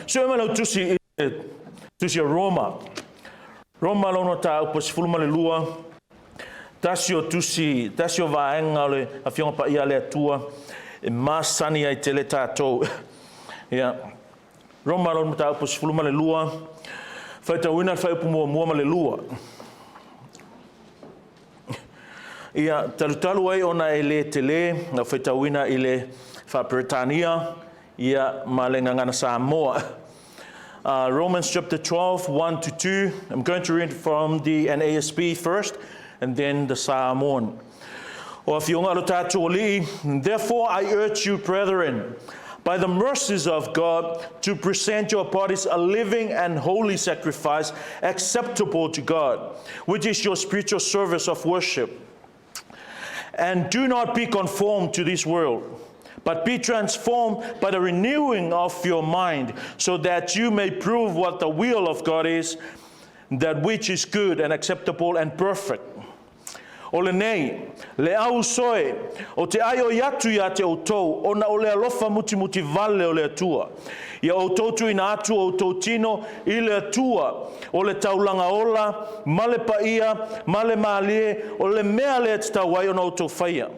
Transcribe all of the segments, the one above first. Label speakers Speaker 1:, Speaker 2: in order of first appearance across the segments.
Speaker 1: So e malau tusi Roma. Roma lono ta upos fulma le lua. Tasio vaenga le a fionga pa ia le atua. E masani ai tele tātou. Ia. Roma lono ta upos fulma le lua. Faita wina fai upu mua le lua. Ia talutalu ai ona ele tele na faita wina ile fa Britania ia malenganga Samoa. Romans chapter 12, 1-2. I'm going to read from the NASB first and then the Samoan. Therefore I urge you, brethren, by the mercies of God, to present your bodies a living and holy sacrifice acceptable to God, which is your spiritual service of worship. And do not be conformed to this world, but be transformed by the renewing of your mind, so that you may prove what the will of God is, that which is good and acceptable and perfect. O le nei, le au soe, o te ai o yatu ya te outou, o na o le alofa muti vale o le atua. Ia outou tu ina atu o outou tino i le atua, o le taulanga ola, male paia, male malie, o le mea le te tawai o na outou whaia.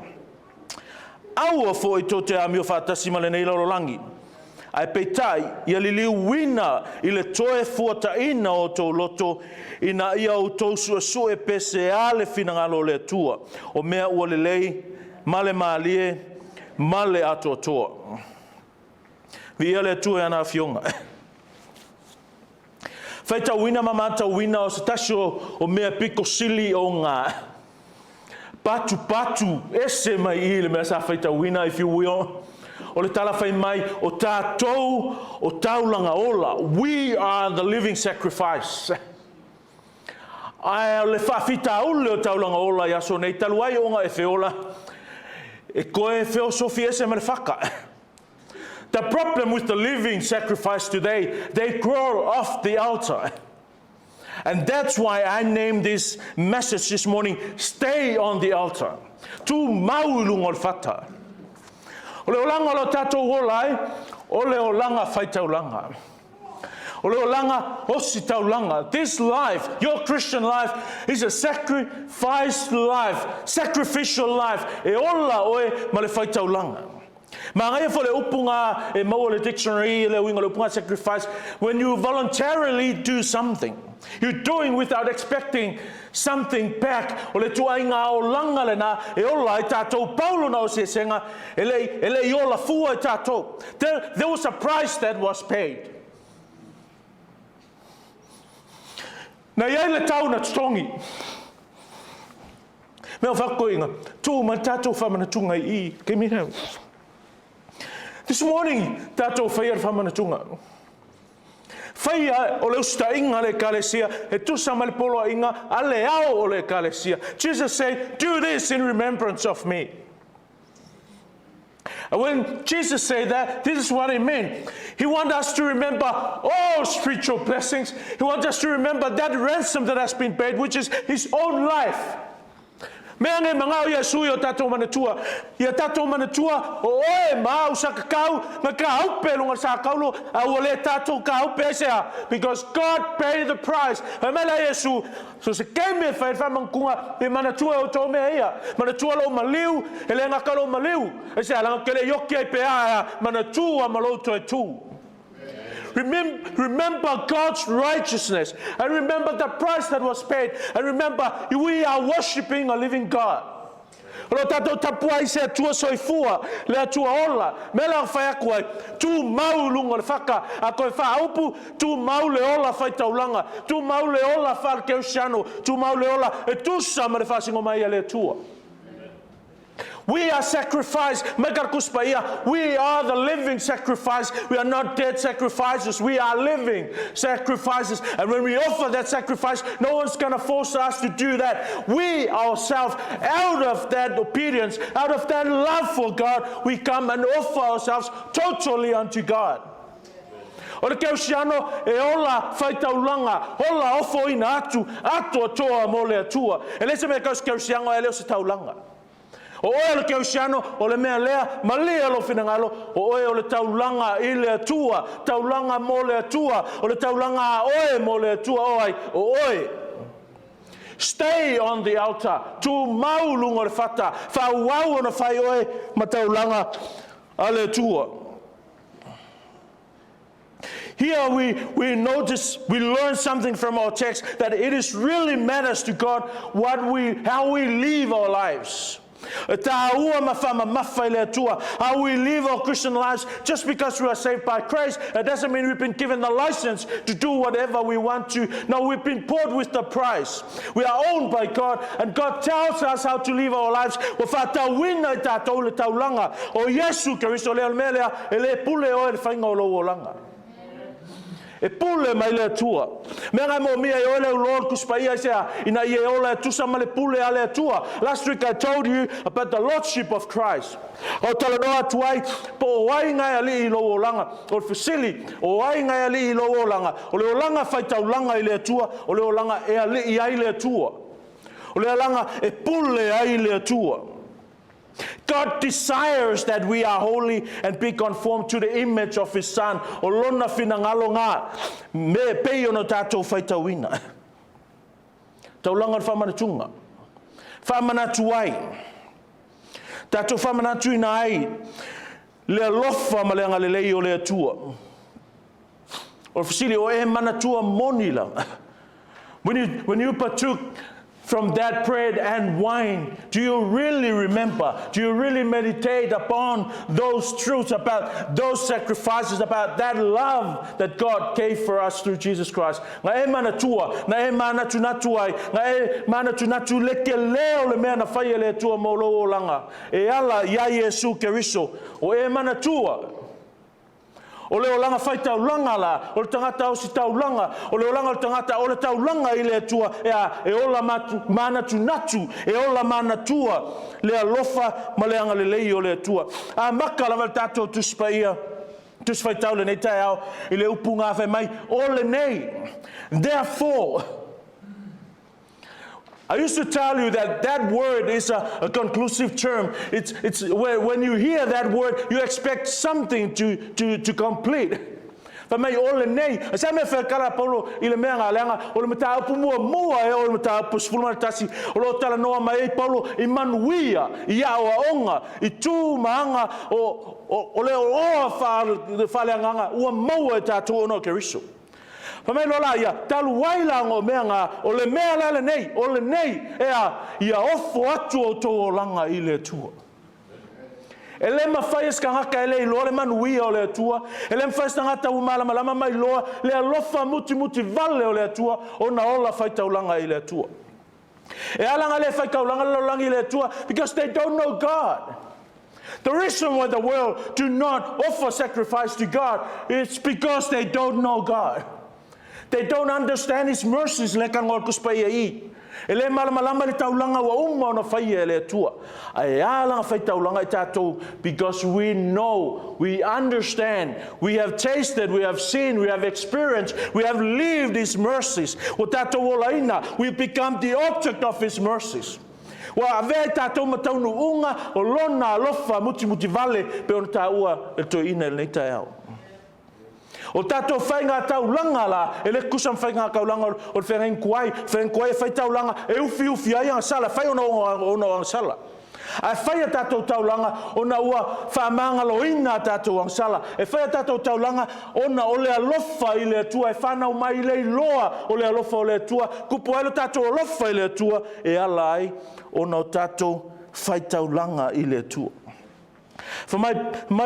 Speaker 1: Aua fo i tō te amio whātasi ma le nei laurolangi. Ai peitai, ia li liu wina i le toe fuata ina o tō loto, ina ia o tō sua pese a le finangalo le atua, o mea ua le lei, male maalie, male ato toa. Vi ia le atua ana fionga. Faita wina mamata wina o se tasio o mea piko sili o ngā. Patu, ese mai I le mea sa faita wina, if you will. O le tala fai mai, o tātou, o taulanga ola. We are the living sacrifice. Ai le whawhita ule o taulanga ola, ia so nei taluai o ngā e whiola. E koe whio sofi ese mare whaka. The problem with the living sacrifice today, they grow off the altar. And that's why I named this message this morning, Stay on the Altar. Tu maulung o fata. O le olanga lo tatou olai, o le olanga whai taulanga. O le olanga osi taulanga. This life, your Christian life, is a sacrificed life, sacrificial life. E ola oe ma le whai taulanga. Ma ngai fo le upunga e mau le dictionary le winga le upunga sacrifice, when you voluntarily do something, you're doing without expecting something back. O le tuainga o langa le na e ola I tātou Paulo na o se senga ele I ola fua I tātou. There was a price that was paid. Na iai le tau na tongi. Mea whakoinga, tū ma tātou whamanatunga I, ke mina. This morning, tātou whaia whamanatunga. Whaia o le usta inga le kalesia, e tusa ma le polo inga, a le ao o le kalesia. Jesus said, do this in remembrance of me. And when Jesus said that, this is what He meant. He wants us to remember all spiritual blessings. He wants us to remember that ransom that has been paid, which is His own life. Mea ngai mangau ia sui o tātou manatua. Ia tātou manatua o oe mau sa kakau, ma ka haupe lunga sa kaulo, a ole tātou ka haupe esea, because God paid the price. Hai mele Yesu, so se keime whai whamangkunga, e manatua o tō mea ia. Manatua lo maliu, e le ngaka lo maliu. E se alanga kele yoki ai pea, manatua malouto e tū. Remember God's righteousness, and remember the price that was paid, and remember we are worshiping a living God. Lo tatou tapua I se atua soifua, le atua ola, me la whai aku ai, tu mau lunga le whaka, a koe whaaupu, tu mau le ola whai taulanga, tu mau le ola whar keu siano, tu mau le ola, e tu sa ma le whasingo mai a le atua. We are sacrificed. We are the living sacrifice. We are not dead sacrifices. We are living sacrifices. And when we offer that sacrifice, no one's going to force us to do that. We ourselves, out of that obedience, out of that love for God, we come and offer ourselves totally unto God. O le keu siano e ola whaitaulanga, ola ofo ina atu atoa mo le atua. E lese me keu siango e leo se taulanga. O oe le keusiano, o le mea lea, ma lea lo finangalo, o oe o le taulanga i le atua, taulanga mo le atua, o le taulanga a oe mo le atua oai, o oe. Stay on the altar, tu maulungo le fata, fa wau na fai oe, ma taulanga a le atua. Here we notice, we learn something from our text, that it is really matters to God how we live our lives. How we live our Christian lives. Just because we are saved by Christ, that doesn't mean we've been given the license to do whatever we want to. No, we've been bought with the price. We are owned by God, and God tells us how to live our lives. O Yesu Keristo le almelea ele pule o le fainga o lo olanga. E pule mai le atua. Mea mo mia e ole Lord kuspaia sea ina ie ole tusa ma le pule ale atua. Last week I told you about the Lordship of Christ. O talanoa tuai po wai ngai ali I lo olanga. O fasili o wai ngai ali I lo olanga. O le olanga faita olanga I le atua. O le olanga e ali I ai le atua. O le olanga e pule ai le atua. God desires that we are holy and be conformed to the image of His Son. O lona finangalo ngā, me pei ono tātou whaitawina. Taulanga whamanatunga. Whamanatu ai. Tātou whamanatu ina ai. Le alofa ma leanga le lei o le atua. O fasili o e manatua monila. When you partook from that bread and wine, do you really remember? Do you really meditate upon those truths, about those sacrifices, about that love that God gave for us through Jesus Christ? Nga e mana tua, nga e mana tunatu ai, nga e mana tunatu leke leo le mea na whaia le tua mo lo o langa. E ala ia Yesu Keristo, o e mana tua. O le olanga whai taulanga la, o le tangata o si taulanga, o le olanga o le tangata o le taulanga I le atua, e ola mana tunatu, e ola mana tua, le alofa ma le anga le lei o le atua. A maka lava tātou tuspaia, tuspai taule nei tai au, I le upunga whai mai, o le nei. Therefore, I used to tell you that that word is a conclusive term. It's where when you hear that word, you expect something to complete. But mai ole nei, sa me fe kala Paulo I le mea ngaleanga, o le mata apu mua e o le mata apu sfulma tasi, o lo tala noa mai Paulo I manuia, I awa onga, I tu maanga o le o fale nganga, ua maua e tātou ono Keristo. Pamai lola ia talu wailango mea ngā o le mea lele nei, o le nei ia ofo atu o tō o langa I le tua. E le mawhai skangaka e le iloa le manuia o le atua, e le mawhai skangata umalama lama mai loa, le alofa muti vale o le atua, o na ola whai taulanga I le atua. E alanga le whai taulanga le langa I le atua, because they don't know God. The reason why the world do not offer sacrifice to God is because they don't know God. They don't understand His mercies leka ngol kuspai I. Ele malama le taulanga wa uma na whaia le atua. Ai ala whai taulanga I tātou because we know, we understand, we have tasted, we have seen, we have experienced, we have lived His mercies. O tātou o laina, we become the object of His mercies. Wa ave tātou mataunu unga o lona alofa muti vale pe ona tāua e to ina nei tai au. O tātou whainga taulanga la, e le kusam whainga kaulanga o whainga kuai whai taulanga, e ufi ai ang sala, whai ona ang sala. A whai a tātou taulanga, ona ua whamanga loina tātou ang sala. E whai a tātou taulanga, ona o le alofa I le atua, e whanau mai le loa o le alofa o le atua, kupu ailo tātou alofa I le atua, e ala ai, ona o tātou whai taulanga I le atua. For my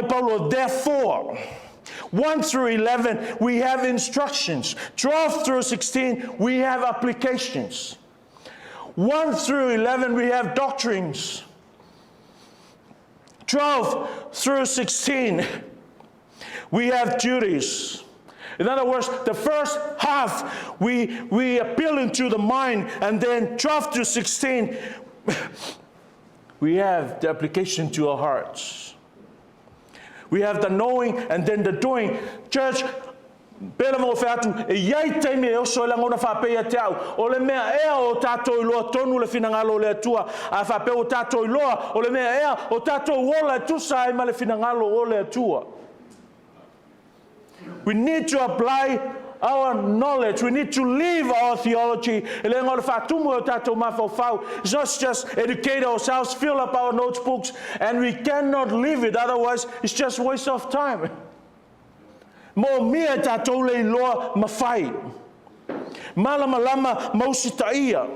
Speaker 1: Paulo, therefore, 1 through 11, we have instructions. 12 through 16, we have applications. 1 through 11, we have doctrines. 12 through 16, we have duties. In other words, the first half, we appeal into the mind, and then 12 to 16, we have the application to our hearts. We have the knowing and then the doing. Church, Pela mo fe atu e iai taimi e oso la ngona fa pe te au o le mea ea o tato i loa tonu le finangalo le atua a fa pe o tato i loa o le mea ea o tato wola tu sai ma le finangalo o le atua. We need to apply our knowledge. We need to live our theology. It's not just educate ourselves, fill up our notebooks, and we cannot live it. Otherwise, it's just a waste of time. Mo mia tatou le loa mawhai. Malama mausitaia.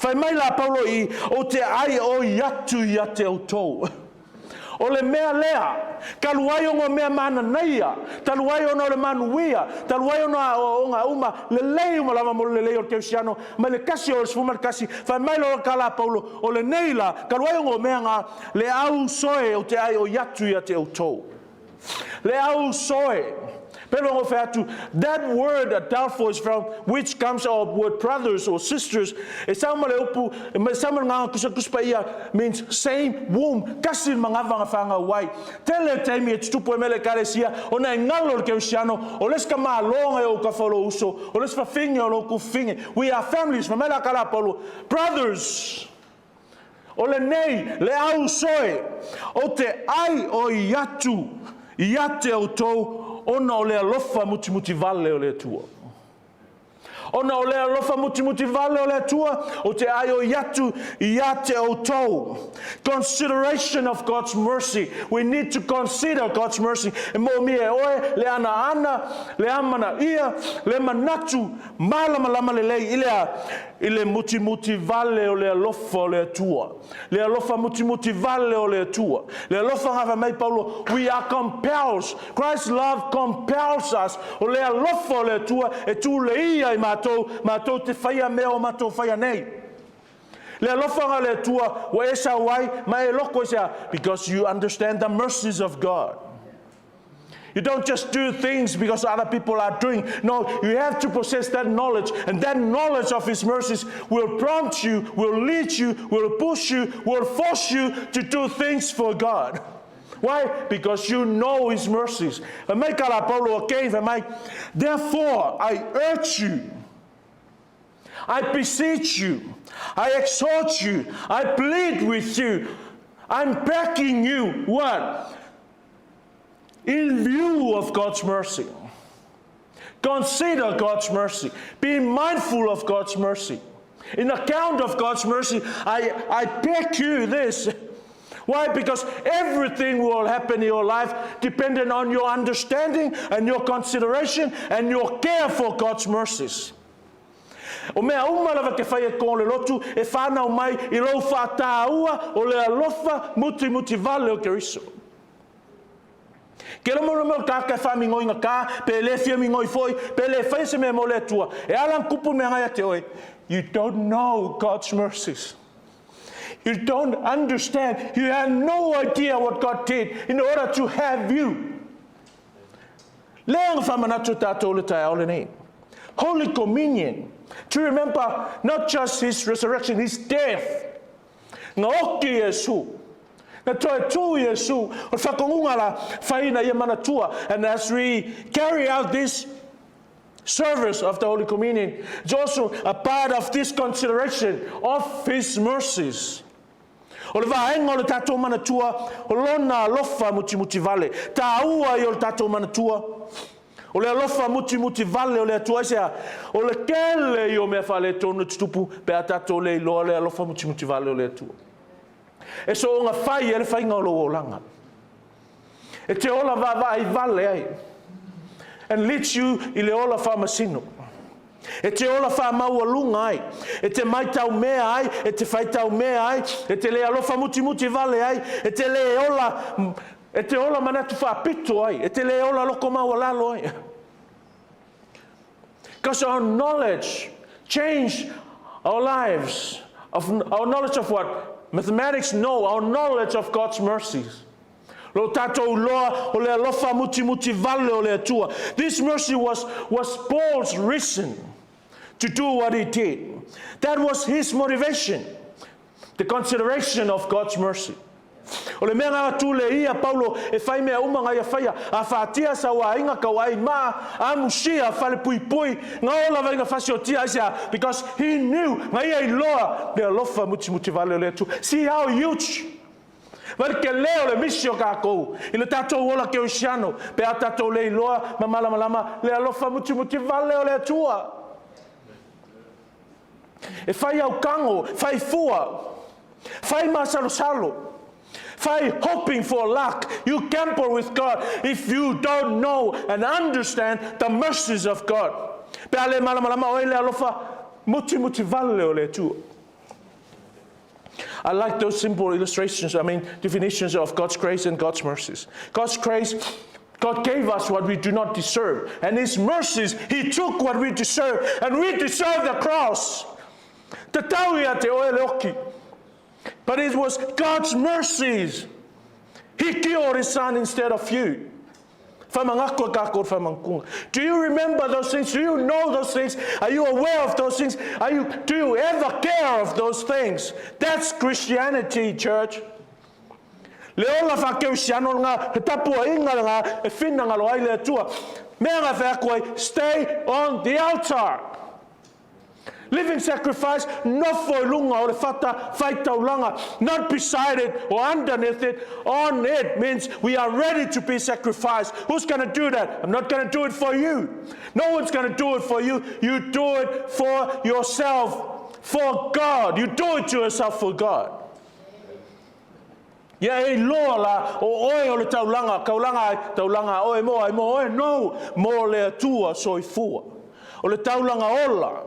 Speaker 1: Whai mai la Paulo I o te ai o yatu ia te autou. O le mea lea, kaluai o ngā mea mana neia, taluai o le manuia, taluai o ngā uma, le lei uma lava mo le lei o keusiano, ma le kasi o le sfuma le kasi, whai mai lo ka la Paulo, o le neila, kaluai o ngā mea ngā, le au soe o te ai o yatu ia te autou. Le au soe. That word adelpho is from which comes our word brothers or sisters. Means same womb. Kasin mangavanga fanga wai. Tele temi et tupo mele kalesia. Ona ngalo ke usiano. Oleska ma longa o kafolo uso. Olesfa finge o loku finge. We are families. Mamela kala polo. Brothers. Ole nei le au soe. O te ai o yatu. Iate o tou. Ona o le alofa muti vale o le tua. Ona o le alofa muti vale o le tua. O te ai o yatu ia te o tau. Consideration of God's mercy. We need to consider God's mercy. E mo mi e oe le ana, le amana ia, le manatu, malama le lei ile muti vale o le alofa o le tua. Le alofa muti vale o le tua. Le alofa ngava mai Paulo, we are compelled. Christ's love compels us. O le alofa o le tua e tu le ia I matou te whaia mea o matou whaia nei. Le alofa le tua wa esa wai mai loko esa because you understand the mercies of God. You don't just do things because other people are doing. No, you have to possess that knowledge. And that knowledge of His mercies will prompt you, will lead you, will push you, will force you to do things for God. Why? Because you know His mercies. Therefore, I urge you, I beseech you, I exhort you, I plead with you, I'm begging you, what? In view of God's mercy. Consider God's mercy. Be mindful of God's mercy. In account of God's mercy, I beg you this. Why? Because everything will happen in your life depending on your understanding and your consideration and your care for God's mercies. O mea umalawa ke whaia ko le lotu e whanau mai I rau whātāua o le alofa muti vale o Keriso. Ke lomo mo ka whamingoi ngā kā, pe le fia mingoi foi, pe le whai se mea mo le tua. E alam kupu mea ngai te oe. You don't know God's mercies. You don't understand. You have no idea what God did in order to have you. Leang whamanatu tātou le tai ole nei. Holy Communion. To remember not just His resurrection, His death. Ngā oki Yesu. Ngā toi tū Yesu. O whakongunga la whaina ia manatua. And as we carry out this service of the Holy Communion, it's also a part of this consideration of His mercies. O le vaenga o le tātou manatua, o lona alofa muti vale. Tā ua I o le tātou manatua. O le alofa muti vale o le atua sea. O le kele I o mea whale tonu tutupu pe a tātou le iloa le alofa muti vale o le atua. E so o ngā whai e le whainga o lo o langa. E te ola vai vale ai. And leads you I le ola whamasino. E te ola whamau alunga ai. E te maitau mea ai. E te whaitau mea ai. E te le alofa muti vale ai. E te le ola manatu whapito ai. E te le ola loko mau alalo ai. Because our knowledge changed our lives. Our knowledge of what? Mathematics, no. Our knowledge of God's mercies. Lo tatou loa o le alofa muti vale o le atua. This mercy was Paul's reason to do what he did. That was his motivation. The consideration of God's mercy. O le mea ngā tūle ia Paulo e whai mea umanga ia whaia a whātia sa wā inga ka wai mā a musia whale pui pui ngā ola vai ngā whasio tia isia because he knew ngā ia I loa mea lofa muti vale o le tu. See how huge Wale ke leo le misio kākou I le tātou ola ke oisiano pe a tātou le iloa ma malama le alofa muti vale o le tua. E whai au kango, whai fua, whai masalo. Whai hoping for luck. You gamble with God if you don't know and understand the mercies of God. Pe ale malama o le alofa muti vale o le tua. I like those simple illustrations, definitions of God's grace and God's mercies. God's grace, God gave us what we do not deserve. And His mercies, He took what we deserve. And we deserve the cross. Te tau ia te oe leoki. But it was God's mercies. He killed His Son instead of you. Do you remember those things? Do you know those things? Are you aware of those things? Do you ever care of those things? That's Christianity, church. Leola whakeu siano ngā, he tapua inga ngā, e whina ngā loai lea tua. Mea ngā whakoi, stay on the altar. Living sacrifice, not for lunga or fata faitaulanga, not beside it or underneath it. On it means we are ready to be sacrificed. Who's going to do that? I'm not going to do it for you. No one's going to do it for you. You do it for yourself, for God. You do it to yourself for God. Ya e loa la o oe o le taulanga, taulanga oe mo oe no mo le atua soifua. O le taulanga ola.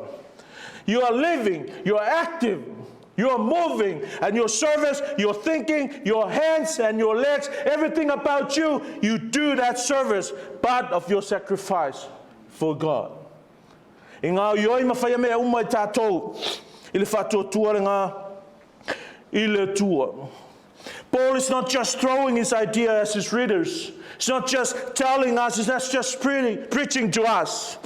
Speaker 1: You are living, you are active, you are moving, and your service, your thinking, your hands and your legs, everything about you, you do that service, part of your sacrifice for God. I ngā ioi mawhaia mea umai tātou, I le whātua tua ngā I le tua. Paul is not just throwing his idea as his readers. He's not just telling us, he's not just preaching to us.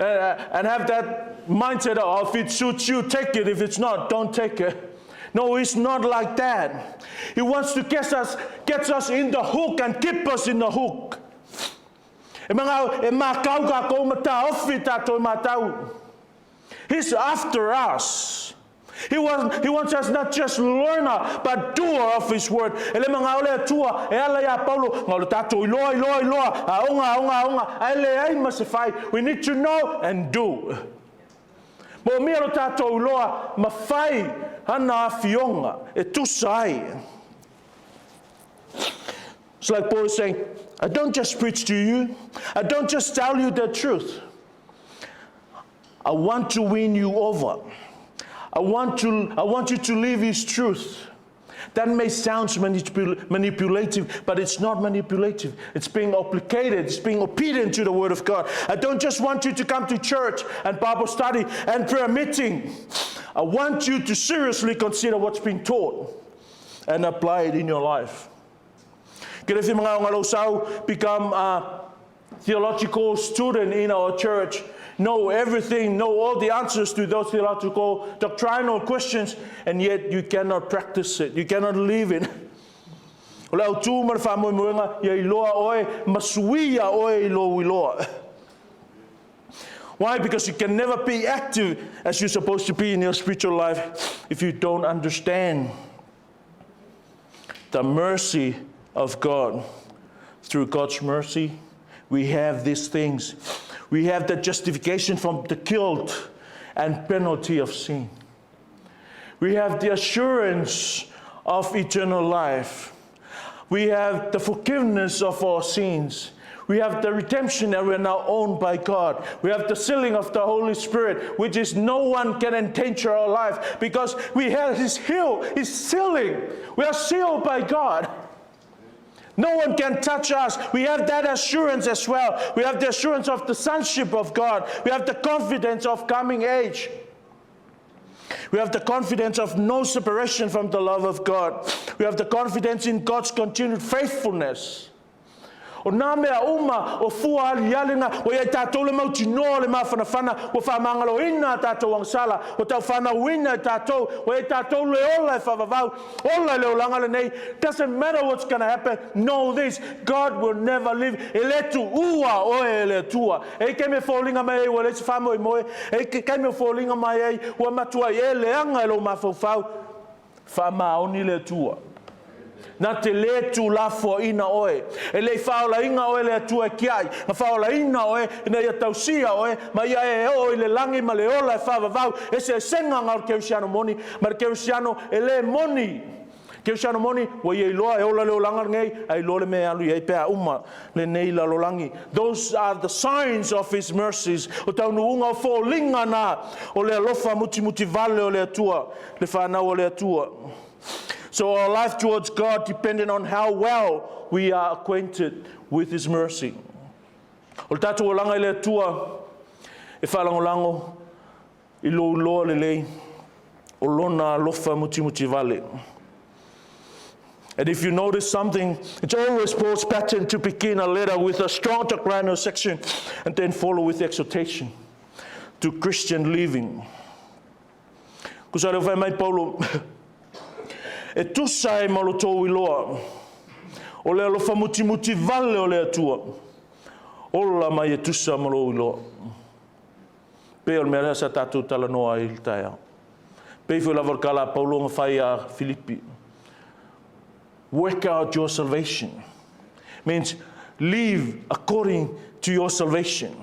Speaker 1: And have that mindset of if it suits you, take it. If it's not, don't take it. No, it's not like that. He wants to get us in the hook and keep us in the hook. He's after us. He wants us not just learner, but doer of His word. We need to know and do. It's like Paul is saying, I don't just preach to you. I don't just tell you the truth. I want to win you over. I want you to live His truth. That may sound manipulative, but it's not manipulative. It's being applicated. It's being obedient to the Word of God. I don't just want you to come to church and Bible study and prayer meeting. I want you to seriously consider what's being taught and apply it in your life. Become a theological student in our church. Know everything, know all the answers to those theological, doctrinal questions, and yet you cannot practice it. You cannot live it. Why? Because you can never be active as you're supposed to be in your spiritual life if you don't understand the mercy of God. Through God's mercy, we have these things. We have the justification from the guilt and penalty of sin. We have the assurance of eternal life. We have the forgiveness of our sins. We have the redemption that we are now owned by God. We have the sealing of the Holy Spirit, which is no one can endanger our life because we have His sealing. We are sealed by God. No one can touch us. We have that assurance as well. We have the assurance of the sonship of God. We have the confidence of coming age. We have the confidence of no separation from the love of God. We have the confidence in God's continued faithfulness. o nā mea uma o fua ali alinga o ia tātou le mauti noa le mawhanawhana o whamangalo ina tātou angsala o tau whanauina tātou o ia tātou le ola e whavavau ola le olanga le nei. Doesn't matter what's going to happen, know this, God will never leave. E le tu ua o e le tua e ke me fōlinga mai e o le se whamo i moe e ke me fōlinga mai e o matua e le anga e lo mawhawhau whamaoni le tua. Na te le tu lafo ina oe. E le whaola inga oe le atua e kiai. Na whaola ina oe, ina ia tausia oe, ma ia e o i le langi ma le ola e whavavau. E se senga ngā keusiano moni, ma le keusiano e le moni. Keusiano moni, wa ia iloa e ola leo langa ngei, ai loa le me alu i pēa uma le nei la lolangi. Those are the signs of his mercies. O tau nuunga o fōlinga nā, o le alofa muti vale o le atua, le whanau o le atua. So our life towards God depended on how well we are acquainted with his mercy. O le tātou o langa i le atua, e whalangolango, i lo loa le lei, o lona alofa muti vale. And if you notice something, it's always Paul's pattern to begin a letter with a strong doctrinal section and then follow with exhortation to Christian living. Kusa reo whai mai Paulo, e tusa e malotou i loa, o le alofa muti vale o le atua, ola mai e tusa malo i loa. Pe o le mea sa tātou tala noa i taia. Pe fo lava kala Paulo nga whai a Filipi. Work out your salvation. Means live according to your salvation.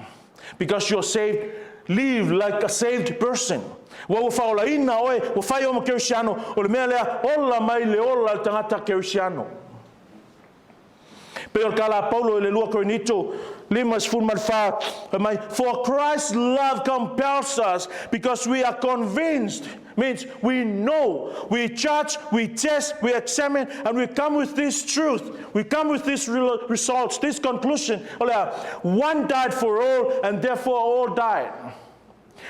Speaker 1: Because you're saved, live like a saved person. Wa whaola ina oe, wa whai oma keusiano, o le mea lea, ola mai le ola tangata keusiano. Pero kala Paulo le lua Korinito, limas fulmalfa, for Christ's love compels us because we are convinced. Means we know, we judge, we test, we examine, and we come with this truth. We come with these results, this conclusion. One died for all, and therefore all died.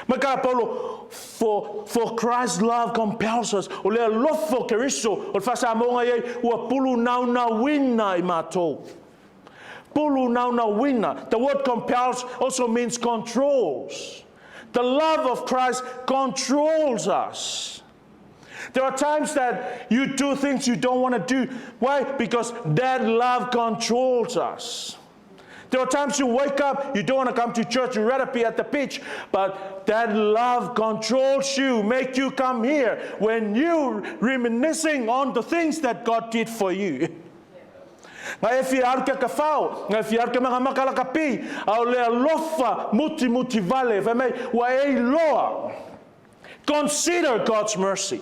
Speaker 1: Maka Paulo, for Christ's love compels us. O le lofo keriso, o fasa monga ye, ua pulu nauna wina I matou. Pulu nauna wina. The word compels also means controls. The love of Christ controls us. There are times that you do things you don't want to do. Why? Because that love controls us. There are times you wake up, you don't want to come to church, you'd rather be at the beach, but that love controls you, make you come here when you're reminiscing on the things that God did for you. Nga e fiarka ka whao, nga e fiarka mga makala ka pi, au lea lofa muti vale, whamei, wa e loa. Consider God's mercy.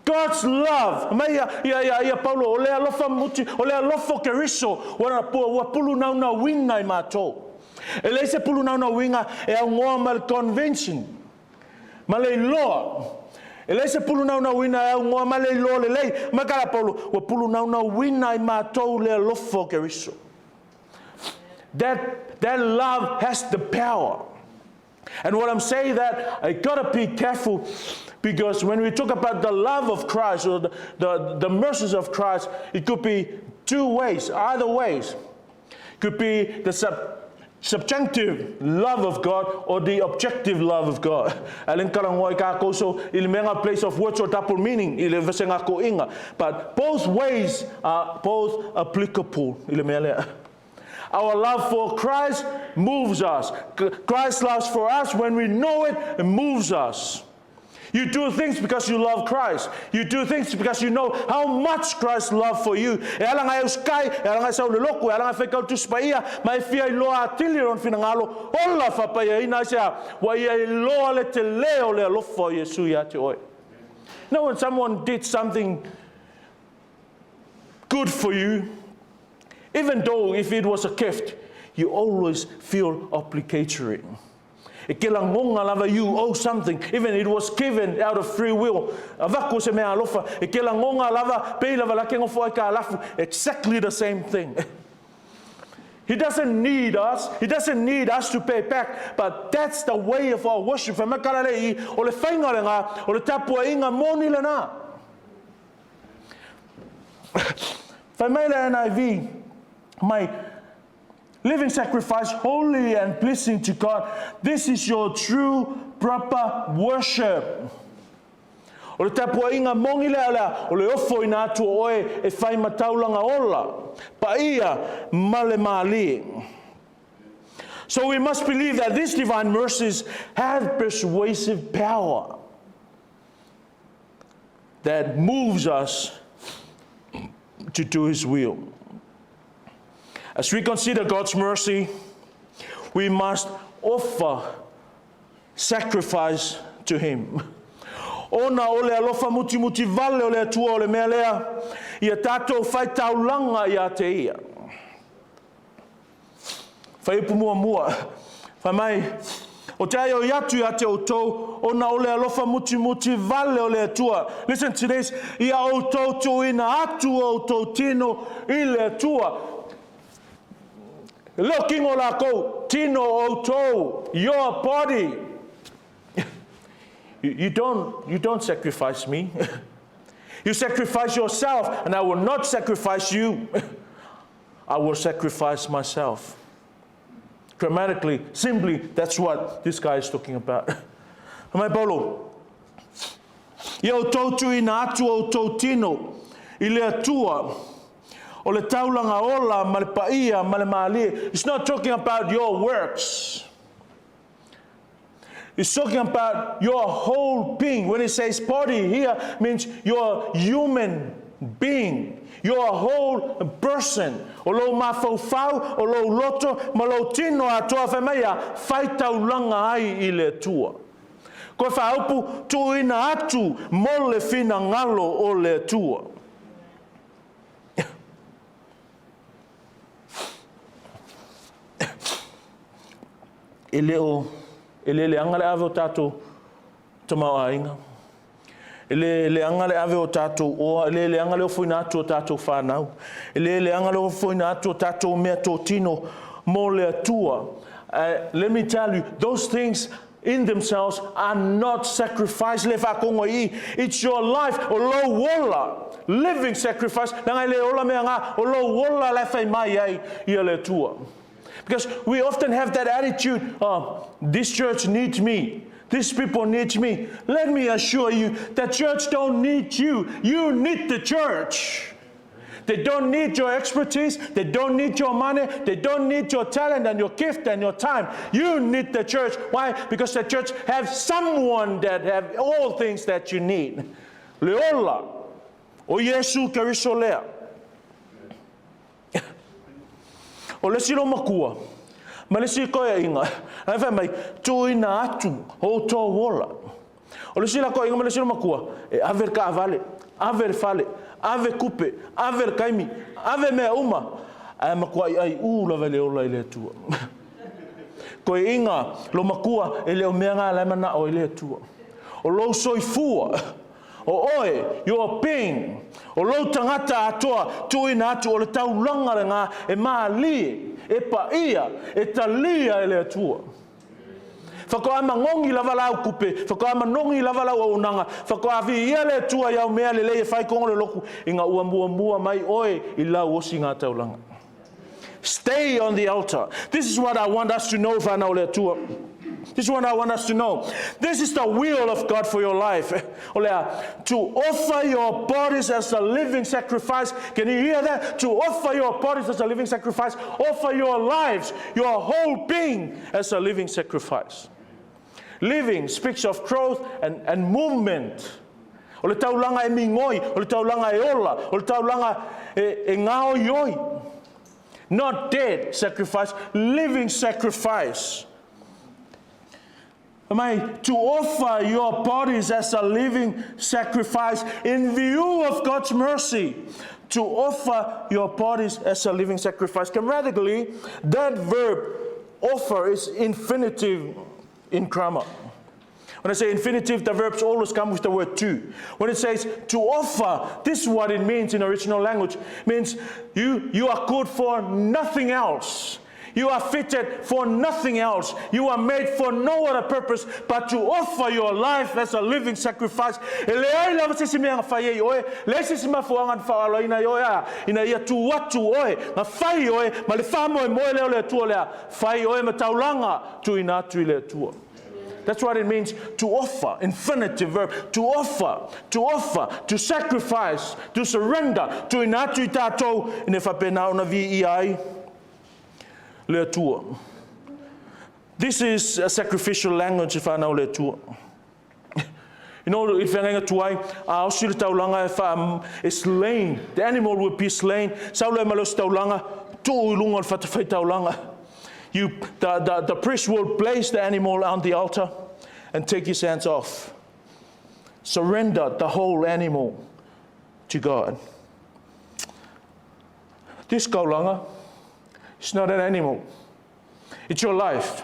Speaker 1: God's love. Ia Paulo, o lea lofa muti, o lea lofo keriso, wa pulu nauna winga I matou. E lei se pulu nauna winga e au ngoa mal convention. Ma lei loa. E lei se pulu nauna wina e ngoa ma lei loa le lei. Makala Paulo, wa pulu nauna wina I matou lea lofo keriso. That love has the power. And what I'm saying that I gotta be careful, because when we talk about the love of Christ or the mercies of Christ, it could be two ways, either ways. It could be the subjective love of God or the objective love of God. Place of words or double meaning. But both ways are both applicable. Our love for Christ moves us. Christ loves for us. When we know it, it moves us. You do things because you love Christ. You do things because you know how much Christ loves for you. E ala ngai uskai, e ala ngai saule loku, e ala ngai whekau tuspaia, mai fia I loa atiliron finangalo, ola whapaia ina sea, wa ia I loa le te leo le alofa Yesu ia te oe. Now when someone did something good for you, even though if it was a gift, you always feel obligatory. E ke la ngonga lava you owe something, even it was given out of free will. Avako se mea alofa, e ke la ngonga lava, pei lava la kengo fo ka alafu, exactly the same thing. He doesn't need us. He doesn't need us to pay back. But that's the way of our worship. O le whaingarenga, o le tapua inga moni le nā. Whaimeile NIV, my living sacrifice, holy and pleasing to God. This is your true, proper worship. O le tapua inga mongi lea lea, o le ofo ina atu oe e whai mataulanga ola, pa ia male maali. So we must believe that these divine mercies have persuasive power that moves us to do His will. As we consider God's mercy, we must offer sacrifice to Him. Ona o le alofa muti muti vale o le atua o le mea lea, ia tātou whai taulanga ia te ia. Whai upu mua mua, whai mai, o te ai o iatu ia te outou, ona o le alofa muti muti vale o le atua. Listen to this, ia outou tu ina atu outou tino I le atua. Leo kingo la kou, tino outou, your body. You don't sacrifice me. You sacrifice yourself, and I will not sacrifice you. I will sacrifice myself. Grammatically, simply, that's what this guy is talking about. Mai Paulo. Ia outou tu ina atu outou tino, I le atua, o le taulanga ola, ma le paia, ma le maali. It's not talking about your works. It's talking about your whole being. When it says body here, means your human being, your whole person. O lo mafaufau, o lo loto, ma lo tino atoa whemea, whai taulanga ai I le tua. Koe whaupu tu ina atu mo le fina ngalo o le tua. Ele le anga le ave o tātou tamau ainga. Ele le anga le ave o tātou oa. Ele le anga le ofoina atu o tātou whanau. Ele le anga le ofoina atu o tātou mea tō tino mo le atua. Let me tell you, those things in themselves are not sacrifice le whakongo I. It's your life o lo wola. Living sacrifice. Nangai le ola mea ngā o lo wola le whai mai ai ia le tua. Because we often have that attitude, this church needs me. These people need me. Let me assure you that church don't need you. You need the church. They don't need your expertise. They don't need your money. They don't need your talent and your gift and your time. You need the church. Why? Because the church has someone that have all things that you need. Leola, o Yesu Kariso lea. O le silo makua, ma le si koe inga, ai whai mai, tu ina atu, o tō wola. O le sila koe inga, ma le silo makua, e aver ka avale, aver fale, ave kupe, aver kaimi, ave mea uma, ai makua ai ula vele ola I le atua. Koe inga, lo makua, e leo mea ngā lemana o I le atua. O lo soifua, o oe, your being, o lo tangata atoa, tu ina atu, o le taulanga le ngā, e maali, e paia, e talia e le atua. Whako ama ngongi lava lau kupe, whako ama nongi lava lau o unanga, whako awi ia le atua iau mea le leie whai kongo le loku, I ngā ua mua mai oe, I lau osi ngā taulanga. Stay on the altar. This is what I want us to know, whanau le atua. This is what I want us to know. This is the will of God for your life. To offer your bodies as a living sacrifice. Can you hear that? To offer your bodies as a living sacrifice. Offer your lives, your whole being as a living sacrifice. Living speaks of growth and movement. O le taulanga e mingoi, o le taulanga e ola, o le taulanga e ngao yoi. Not dead sacrifice, living sacrifice. To offer your bodies as a living sacrifice in view of God's mercy. To offer your bodies as a living sacrifice. Grammatically, that verb offer is infinitive in grammar. When I say infinitive, the verbs always come with the word to. When it says to offer, this is what it means in original language. It means you are good for nothing else. You are fitted for nothing else. You are made for no other purpose but to offer your life as a living sacrifice. That's what it means to offer, infinitive verb, to offer, to sacrifice, to surrender, to inatu tato in efapena na vi le tua. This is a sacrificial language if I know le tua. You know, if I tuai, ausil taulanga if is slain, the animal will be slain. Saule malos taulanga, tu ulungal fatafai taulanga. The priest will place the animal on the altar and take his hands off. Surrender the whole animal to God. This kaulanga is not an animal. It's your life.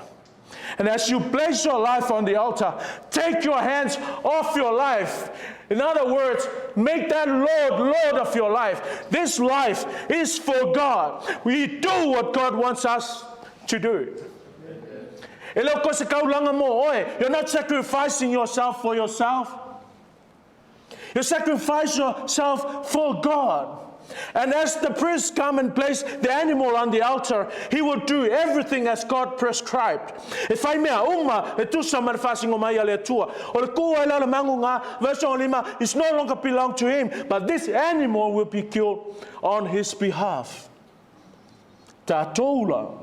Speaker 1: And as you place your life on the altar, take your hands off your life. In other words, make that Lord of your life. This life is for God. We do what God wants us to do. You're not sacrificing yourself for yourself. You sacrifice yourself for God. And as the priest come and place the animal on the altar, he will do everything as God prescribed. If I may, it's no longer belong to him, but this animal will be killed on his behalf. Tatola.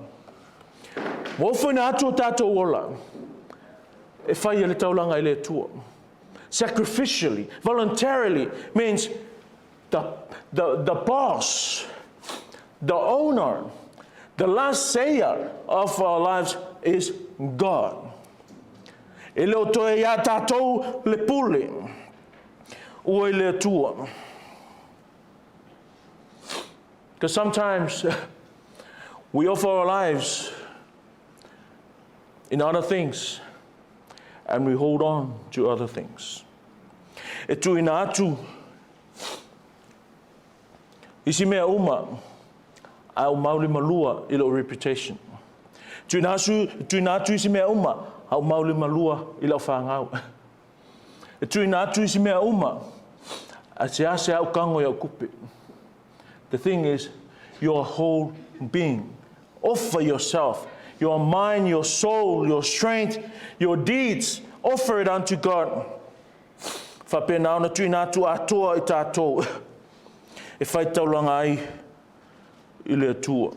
Speaker 1: Sacrificially, voluntarily means the boss, the owner, the last sayer of our lives is God. Because sometimes we offer our lives in other things and we hold on to other things. Etu inatu isi mea uma au mauli malua ilo reputation. Tu inatu isi mea uma au mauli malua ilo whangau. Tu inatu isi mea uma a se ase au kango ya kupe. The thing is, your whole being. Offer yourself, your mind, your soul, your strength, your deeds. Offer it unto God. Whapenau na tu inatu atoa itato. If I tell langai ile tua.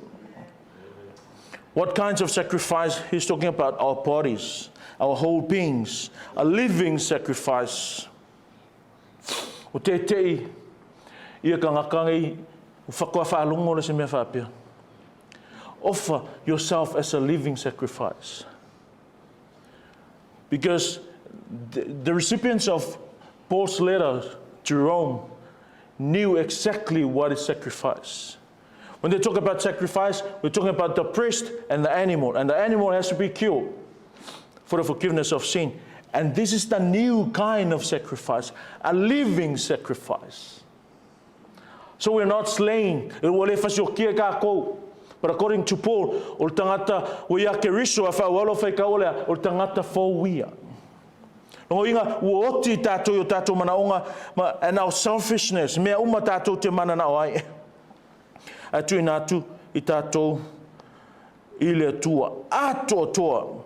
Speaker 1: What kinds of sacrifice? He's talking about our bodies, our whole beings, a living sacrifice. O te tei ia ka ngakangi whakua whaalongo le se mea whapea. Offer yourself as a living sacrifice. Because the recipients of Paul's letter to Rome knew exactly what is sacrifice. When they talk about sacrifice, we're talking about the priest and the animal has to be killed for the forgiveness of sin. And this is the new kind of sacrifice, a living sacrifice. So we're not slaying. But according to Paul, ol tangata o ia ke riso a whawalo whai kaolea, ol tangata fōwia. Nō inga, ua oti tātou o tātou manaonga, and our selfishness, mea uma tātou te mana na oai. Atu i nātu i tātou i le tua, ato toa,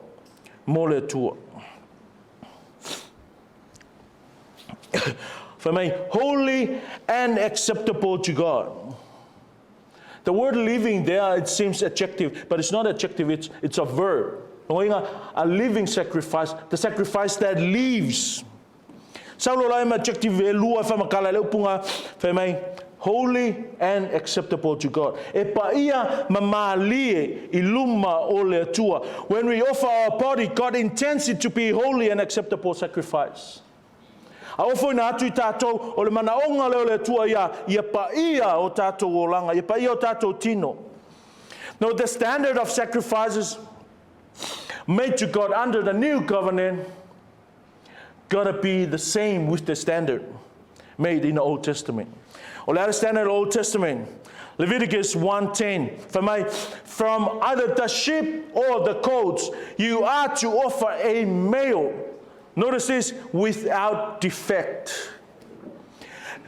Speaker 1: mo le tua. For me, holy and acceptable to God. The word living there, it seems adjective, but it's not adjective, it's a verb. A living sacrifice, the sacrifice that lives. Adjective holy and acceptable to God. When we offer our body, God intends it to be holy and acceptable sacrifice. Now the standard of sacrifices made to God under the new covenant gotta be the same with the standard made in the Old Testament. Or let us stand in the Old Testament. Leviticus 1:10, from either the sheep or the goats, you are to offer a male. Notice this, without defect.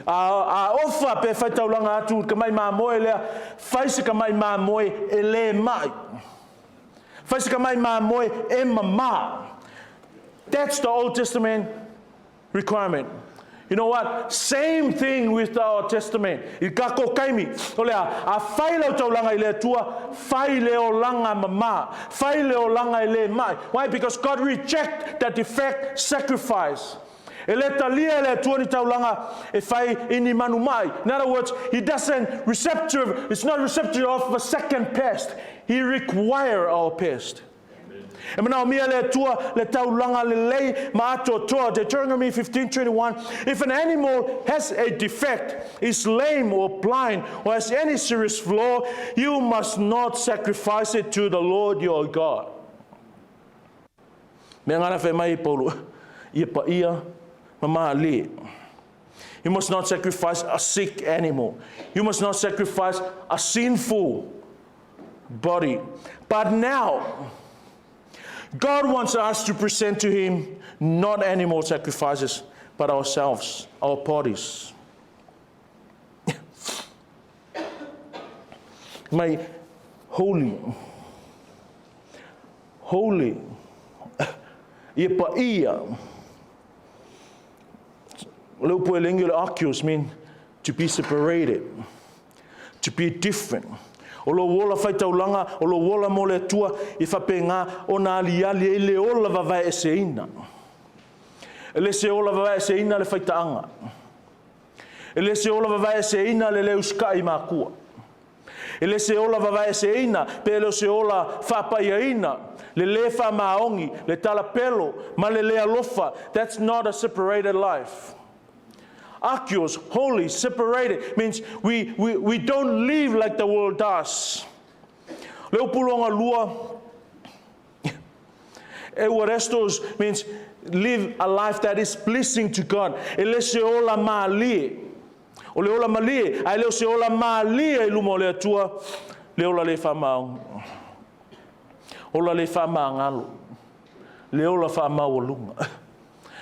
Speaker 1: Offer pe fai taulanga atu kamai mamoe lea, fai se kamai mamoe e le mai. Fai se kamai mamoe e mama. That's the Old Testament requirement. You know what? Same thing with the Old Testament. I kako kaimi. Olea, a fai leo taulanga I le tua, fai leo langa mama, fai leo langa I le mai. Why? Because God rejects the defect sacrifice. In other words, he doesn't receptive, it's not receptive of a second pest. He requires our pest. Deuteronomy 15:21. If an animal has a defect, is lame or blind, or has any serious flaw, you must not sacrifice it to the Lord your God. You must not sacrifice a sick animal. You must not sacrifice a sinful body. But now, God wants us to present to Him not animal sacrifices, but ourselves, our bodies. My holy, Archeos mean to be separated, to be different. Olo wola fai taulanga, olo wola mo le tua I whapenga o nā liali e le ola vavai e seina. E le se ola vavai e seina le fai taanga. E le se ola vavai e seina le leu skai mākua. E le se ola vavai e seina pe le se ola whapaiaina, le le wha maongi, le tala pelo, ma le lea lofa. That's not a separated life. Archeos, holy, separated, means we don't live like the world does. Leopulonga lua, Ewarestos means live a life that is pleasing to God. Eleseola mali. Oleola mali, ai leoseola mali e lumo le tua, leola le famau. Ola le famangalo. Leola famawolunga.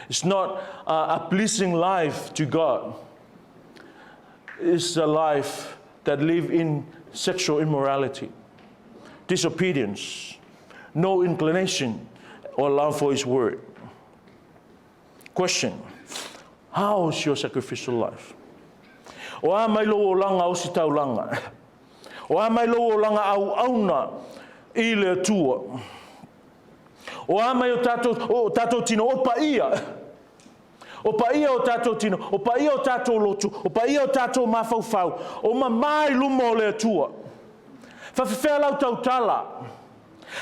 Speaker 1: It's not a pleasing life to God. It's a life that lives in sexual immorality, disobedience, no inclination or love for His word. Question: how is your sacrificial life? O a mai lo langa o si taulanga. O a mai lo langa au auna I le tua. O ama o tato tino o paia. O paia o tato tino, o paia o tato lotu, o paia o tato mafaufau. O mamai lumo le tua. Whawhiwhea lau tautala.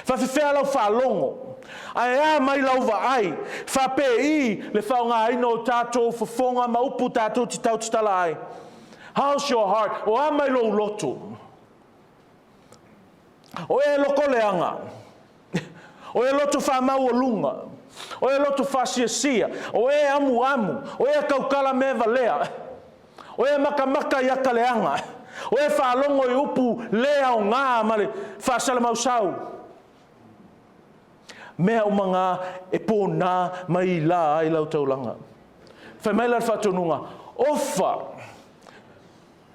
Speaker 1: Whawhiwhea lau whalongo. Ai a mai lau vaai. Whape I le whaonga ino o tato whafonga maupu tato ti tau tala ai. How's your heart? O a mai lo lotu. O e loko leanga. O e lotu whamau o lunga. O e lotu whasiasia. O e amu amu. O e kaukala me valea. O e makamaka yaka leanga. O e whalongo I upu lea o ngā male whasala mausau. Mea umanga e pōnā mai la ai lau taulanga. Whai mai lar whatonunga. Offer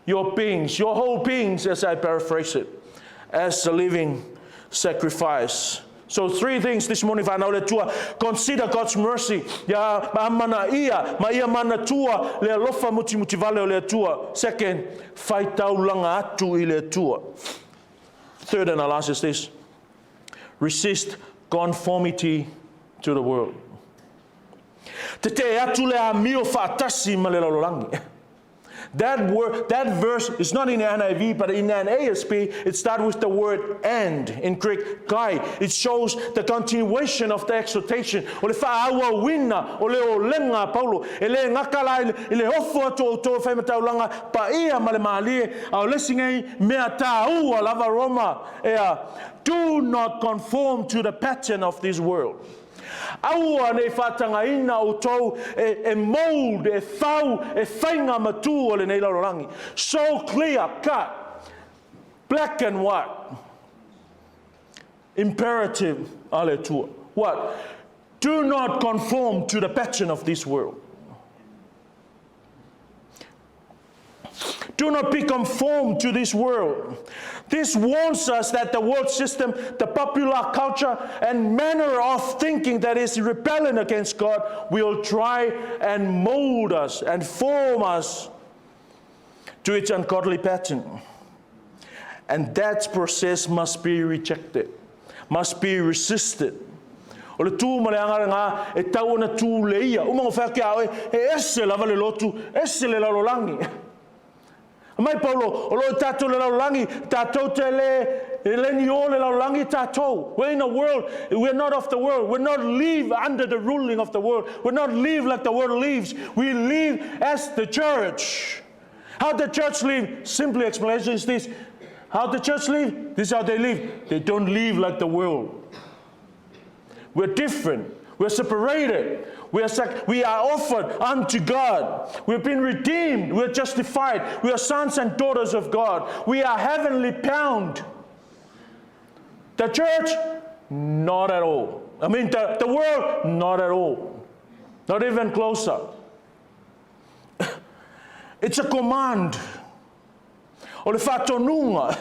Speaker 1: your beings, your whole beings, as I paraphrase it, as a living sacrifice. So 3 things this morning. Consider God's mercy. Ya mana ia, ma ia mana tua le lofa muti vale le tua. Second, fai taulanga atu I le tua. Third and last is this: resist conformity to the world. Te atu le a mio fatasi ma le lolangi. That verse is not in the NIV, but in an ASP, it starts with the word "and" in Greek, kai. It shows the continuation of the exhortation. O le whaaua wina, o le o lenga Paulo, e le ngakala, e le hofo ato whaimataulanga, pa ia ma le maalie, au lesingai mea tā ua lava Roma, do not conform to the pattern of this world. Aua ne whatanga ina o tau e mold, e whau, e whainga matu o le nei laurangi. So clear cut Black and white. Imperative, aletua. What? Do not conform to the pattern of this world. Do not be conformed to this world. This warns us that the world system, the popular culture, and manner of thinking that is rebellion against God will try and mold us and form us to its ungodly pattern. And that process must be rejected, must be resisted. O le tū ma le angara ngā e tau ona tū leia. Umango whake au e ese lava le lotu, ese le laulangi. Mai Paulo, o lo tātou le laulangi, tātou te le ni o le laulangi tātou. We're in a world, we're not of the world. We're not live under the ruling of the world. We're not live like the world lives. We live as the church. How the church live? Simply explanation is this. How the church live? This is how they live. They don't live like the world. We're different. We're separated. We are offered unto God. We've been redeemed. We're justified. We are sons and daughters of God. We are heavenly bound. The church, not at all. I mean, the world, not at all. Not even closer. It's a command. O le whatonunga.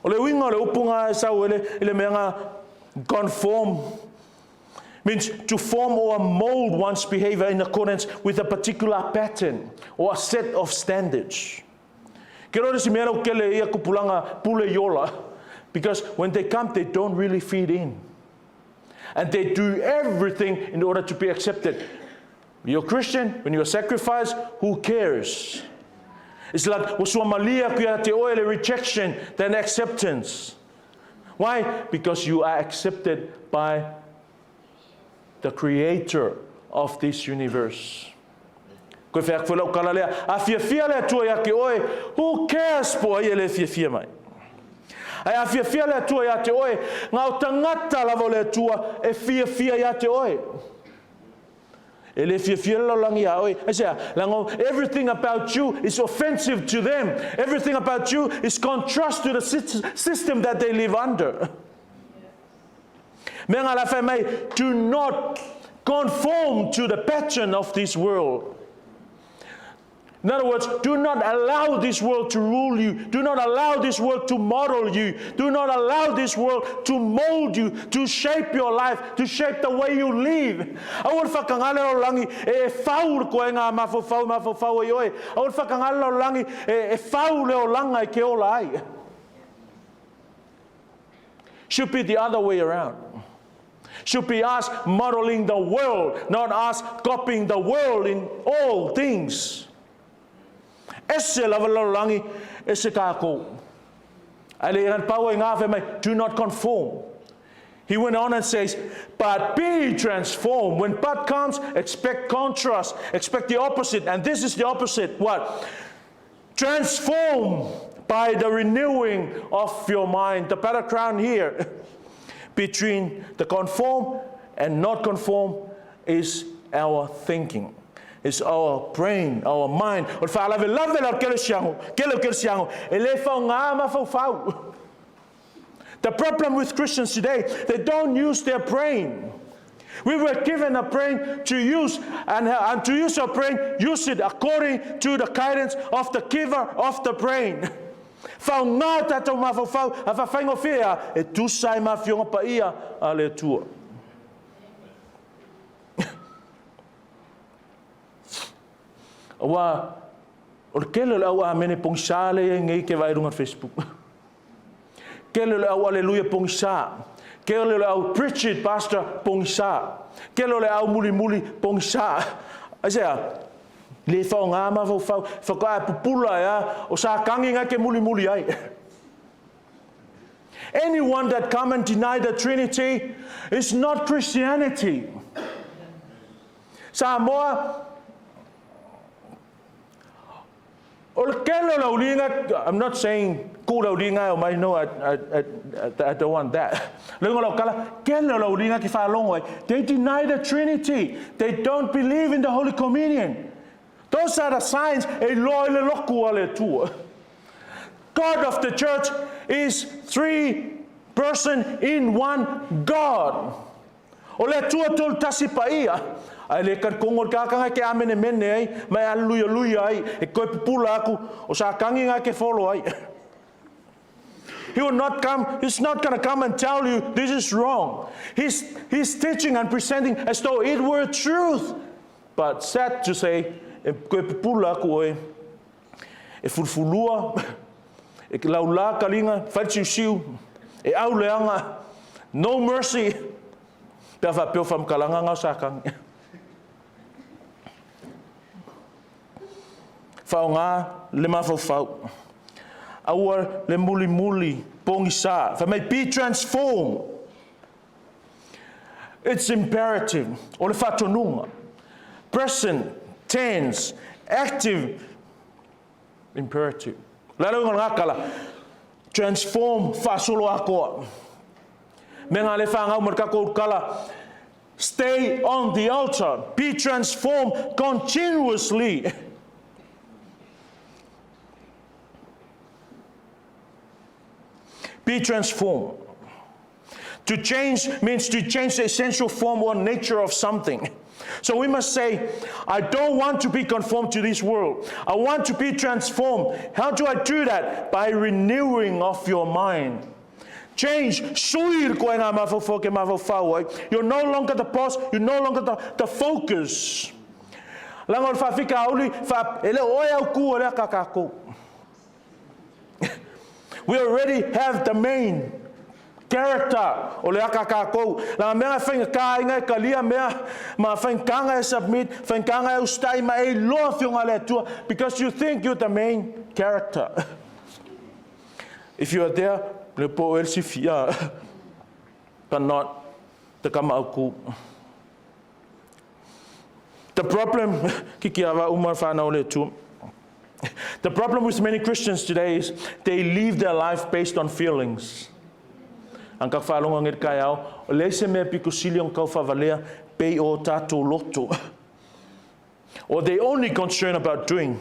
Speaker 1: O le winga le upunga e sau ele meanga conform means to form or mold one's behavior in accordance with a particular pattern or a set of standards. Kero si mera o kele ia kupulanga pule yola, because when they come they don't really fit in. And they do everything in order to be accepted. You're Christian, when you're sacrificed, who cares? It's like waswamalia kuya te oile rejection than acceptance. Why? Because you are accepted by the creator of this universe. Who cares po ai le fia mai? Ai a fia le tua ia te oe, ngau tangata lavo le tua e fia ia te oe. Everything about you is offensive to them. Everything about you is contrast to the system that they live under. Do not conform to the pattern of this world. In other words, do not allow this world to rule you. Do not allow this world to model you. Do not allow this world to mold you, to shape your life, to shape the way you live. Awal whakangale o langi e whau koe ngā mawhau e oe. Awal whakangale o langi e whau leo langa e ke ola ai. Should be the other way around. Should be us modeling the world, not us copying the world in all things. Ese lavalolangi ese kako. Aliran pawe ngave mai, do not conform. He went on and says, but be transformed. When but comes, expect contrast, expect the opposite. And this is the opposite. What? Transform by the renewing of your mind. The background here between the conform and not conform is our thinking. It's our brain, our mind. The problem with Christians today, they don't use their brain. We were given a brain to use, and to use our brain, use it according to the guidance of the giver of the brain. Wa o kele le au amene pongsa le ngai ke vai runga Facebook. Kele le au aleluia pongsa. Kele le au preach it pastor pongsa. Kele le au muli pongsa. Asia le fa nga ma fa ka pupula ya o sa kangi nga ke muli ai. Anyone that come and deny the Trinity is not Christianity. Samoa I'm not saying no, I don't want that. They deny the Trinity. They don't believe in the Holy Communion. Those are the signs e loa le loku ale tua. God of the church is 3-person in one God. O le tua tol tasi pa ia. Ai le kan kongol kakanga ke amene mene ai, mai aluia luia ai, e koe pupula aku, o sa kangi nga ke follow ai. He will not come, he's not going to come and tell you this is wrong. He's teaching and presenting as though it were truth. But sad to say, e koe pupula aku oi, e fulfulua, e laula kalinga, whaitsiu, e au leanga, no mercy. Pea whapeo whamkalanga ngau sa kangi. Whao ngā le mawhau. Aua le muli muli pongi sa. Wha may be transformed. It's imperative. O le whatonunga. Present, tense, active, imperative. Lalau ngā kala. Transform whasolo akoa. Me ngā le whangau markako kala. Stay on the altar. Be transformed continuously. Be transformed. To change means to change the essential form or nature of something. So we must say, I don't want to be conformed to this world. I want to be transformed. How do I do that? By renewing of your mind. Change. You're no longer the boss. You're no longer the focus. We already have the main character. O le akakako. La mea whainga ka inga ka lia mea ma whaingkanga e submit, whaingkanga e ustai ma e loa whiunga le tua because you think you're the main character. If you are there, le po elsi fia, but not the kamauku. The problem, kiki awa umar whanau le tua. The problem with many Christians today is they live their life based on feelings. Ang kakwalong ang irkayaw, o leise mea pikusili ang kaufavalea, pei o tato loto. Or they only concern about doing.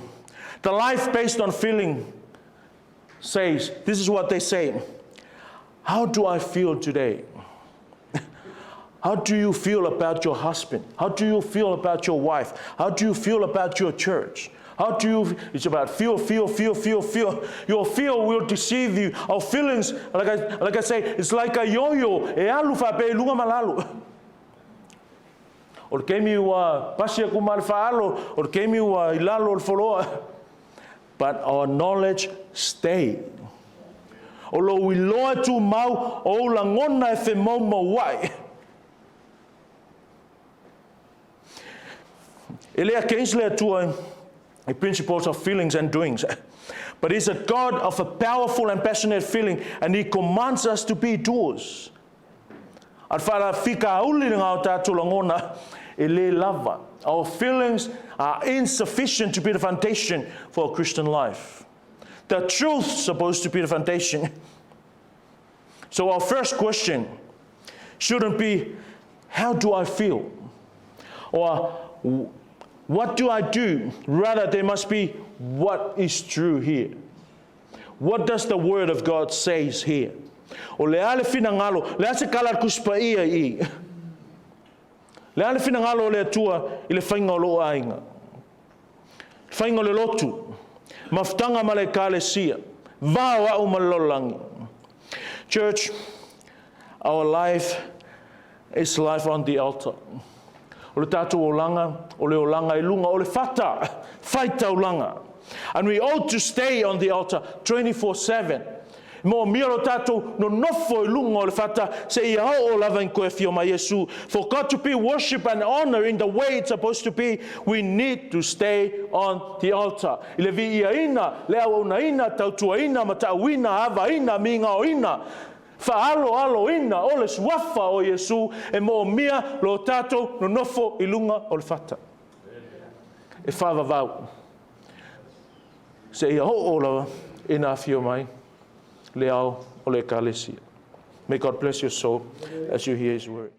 Speaker 1: The life based on feeling says, this is what they say, how do I feel today? How do you feel about your husband? How do you feel about your wife? How do you feel about your church? How do you, it's about feel. Your feel will deceive you. Our feelings, like I say, it's like a yo-yo. E alu fa pe lunga malalu. Or kemi wa pasia kumal faalo, or kemi wa ilalo or foloa. But our knowledge stay. Olo we loa tu mau o la ngona e fe mau wai. Elea keinsle tua principles of feelings and doings. But he's a God of a powerful and passionate feeling, and he commands us to be doers. Our feelings are insufficient to be the foundation for a Christian life. The truth is supposed to be the foundation. So our first question shouldn't be, how do I feel? Or what do I do? Rather, there must be, what is true here? What does the Word of God say here? O le ale finangalo, le ase kalar kuspa ia I. Le ale finangalo le tua, I le whainga o loa ainga. Whainga le lotu. Maftanga ma le kale sia. Vāwa o malolangi. Church, our life is life on the altar. O le tātou o langa, o le o langa I lunga, o le whata, whaita o langa. And we ought to stay on the altar 24/7. Mo miro tātou no nofo I lunga o le whata, se ia o lava in koe fio ma Yesu. For God to be worship and honor in the way it's supposed to be, we need to stay on the altar. I le vi ia ina, le au na ina, tautua ina, matauina, ava ina, minga o ina. Alo ina o le suafa o Yesu e mo mia lo tato no nofo I lunga o le whata. E whawawau. Se ia ho o lawa ina fio mai le au o le kalesia. May God bless your soul as you hear His word.